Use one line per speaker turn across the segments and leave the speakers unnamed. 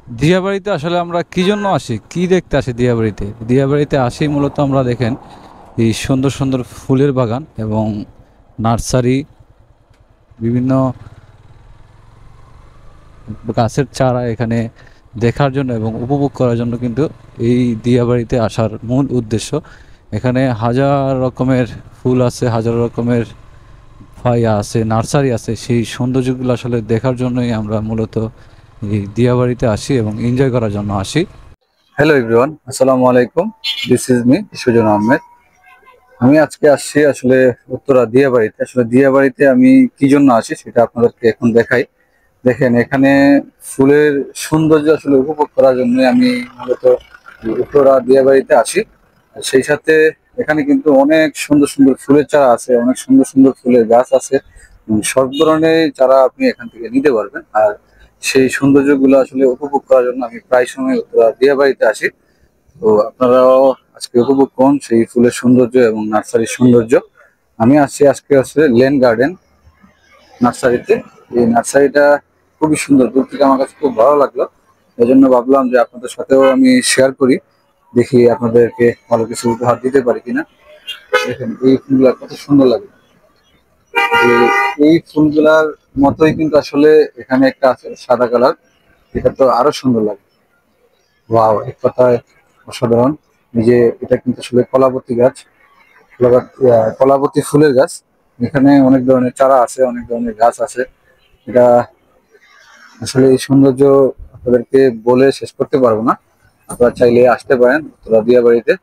দিয়াবাড়িতে আসলে আমরা কি জন্য আসি, কি দেখতে আসি দিয়াবাড়িতে? দিয়াবাড়িতে আসি মূলত আমরা দেখেন এই সুন্দর সুন্দর ফুলের বাগান এবং নার্সারি, বিভিন্ন গাছের চারা এখানে দেখার জন্য এবং উপভোগ করার জন্য কিন্তু এই দিয়াবাড়িতে আসার মূল উদ্দেশ্য। এখানে হাজার রকমের ফুল আছে, হাজার রকমের আছে, নার্সারি আছে। সেই সৌন্দর্যগুলো আসলে দেখার জন্যই আমরা মূলত এই দিয়াবাড়িতে আসি এবং এনজয় করার জন্য আসি। হ্যালো এভরিওয়ান, আসসালামু আলাইকুম। This is me Sujan Ahmed. আমি আজকে আসছি আসলে উত্তরা দিয়াবাড়িতে। আসলে দিয়াবাড়িতে আমি কি জন্য আসি সেটা আপনাদেরকে এখন দেখাই। দেখেন, এখানে ফুলের সৌন্দর্য আসলে উপভোগ করার জন্য আমি মূলত উত্তরা দিয়াবাড়িতে আসি। আর সেই সাথে এখানে কিন্তু অনেক সুন্দর সুন্দর ফুলের চারা আছে, অনেক সুন্দর সুন্দর ফুলের গাছ আছে। সব ধরনের চারা আপনি এখান থেকে নিতে পারবেন। আর সেই সৌন্দর্যগুলো আসলে উপভোগ করার জন্য আমি প্রায় সময় উত্তরা দিয়াবাড়িতে আসি। তো আপনারাও আজকে উপভোগ করুন সেই ফুলের সৌন্দর্য এবং নার্সারির সৌন্দর্য। আমি আসছি আজকে লেন গার্ডেন নার্সারিতে। এই নার্সারিটা খুবই সুন্দর, দূর থেকে আমার কাছে খুব ভালো লাগলো। এই জন্য ভাবলাম যে আপনাদের সাথেও আমি শেয়ার করি, দেখি আপনাদেরকে ভালো কিছু উপহার দিতে পারি কিনা। দেখেন এই ফুলগুলা কত সুন্দর লাগে। যে এই ফুলগুলার মতোই কিন্তু আসলে এখানে একটা আছে সাদা কালার, এটা তো আরো সুন্দর লাগে। ওয়াও, এক কথায় অসাধারণ। এই যে এটা কিন্তু আসলে কলাবতী গাছ, কলাবতী ফুলের গাছ। এখানে অনেক ধরনের চারা আছে, অনেক ধরনের গাছ আছে। এটা আসলে এই সৌন্দর্য আপনাদেরকে বলে শেষ করতে পারবো না। আপনারা চাইলে আসতে পারেন উত্তরা দিয়াবাড়িতে।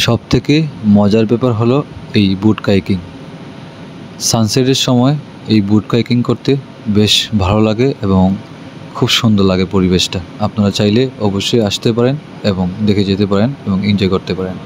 সব থেকে মজার ব্যাপার হলো এই বুট কাইকিং। সানসেটের সময় এই বুট কাইকিং করতে বেশ ভালো লাগে এবং খুব সুন্দর লাগে পরিবেশটা। আপনারা চাইলে অবশ্যই আসতে পারেন এবং দেখে যেতে পারেন এবং এনজয় করতে পারেন।